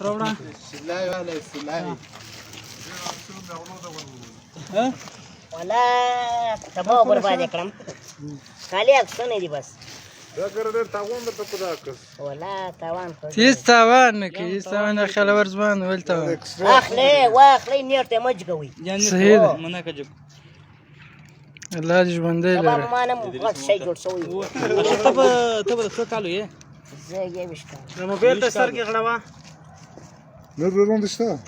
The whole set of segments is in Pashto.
راوړه سلای والا سلای ولا تباہ برباد کړم خالی اکسونه دي بس دا ګرځي تاوان د په دا کس ولا تاوان هیڅ تاوان نه کوي هیڅ تاوان نه خل ورزبان ول تاوان اخلي واخلي نیرته مج کوي صحیح ده الله دې ژوندی بابا لري ما نه غټ شي جوړ شوی ته به څه کالو یې زه یې وشکا موبایل ته سر کې غړوا نه روان دي شته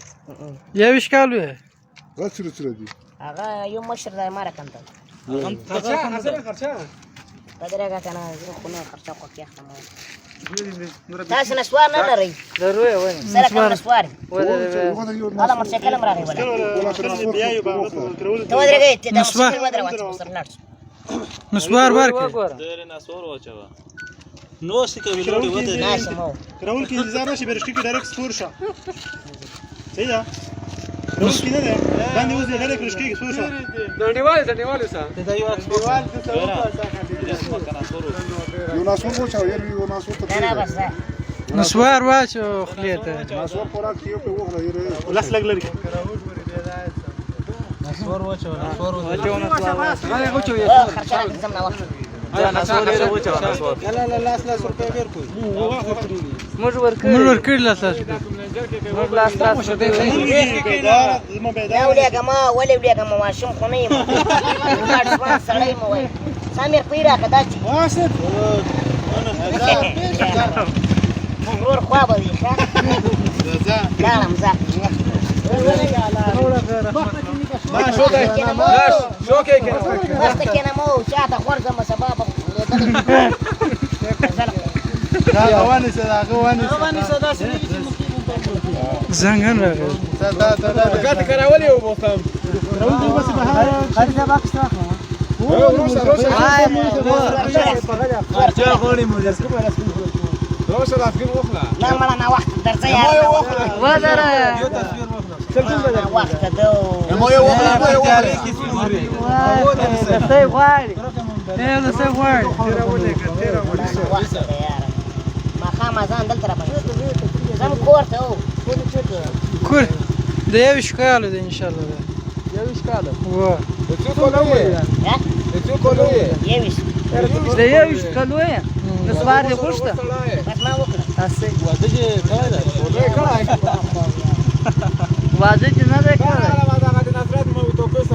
یو اشکال وي غاڅره تر دي هغه یو مشر دی ماره کنده خرچه خرچه قدرګه کنه زه خو نه خرچه کو کې اخلم تاسو نسوار نه لري ضروري وای سره کوم نسوار وګورئ یو هذا موتوسيكل راغی ولا ولا تر ته ودرېږئ ته د موتوسيكل ودرې سره لاړ مسوار ورکړي نو سکه ویلوړي وته ناسم هو راول کې انتظار نشي برشتي کې ډایرکټ سپور شه صحیح ده راول کې نه ده باندې اوس ډایرکټ رشتي کې سپور شه ته دا یو اکس دیوال یو ناسو وچاو یو ناسو ته نه نه بس ده مسوار واچو خلیته ناسو پورا کیو په وغلا یره لاس لګ لري نسور وچو نسور خرچه زم نه وخت لا لاس روپے ډیر کوي موږ ورکړل لاس لا ولېګه ما ولېګه ما ماشوم خو نه یم ګاډ ځوان سړی مو وای سامیر پیرا کدا چې واسط نور خوا به وي ښه لاړم زه مخته کېنم او چاته غورځم سبا به زنګن راغی لا مړه نه وخت درځه یار وخت دو ماښام اذان دلته راپسې زم کور ته و کور د یو اشکال دی ان شاء الله یو اشکال و یویش د یو اشکال و نسوار دی خوشته بس ما وکړه تاسو واده چې کړه ده واځي چې نه ده کړی دا د نصرت مو توکس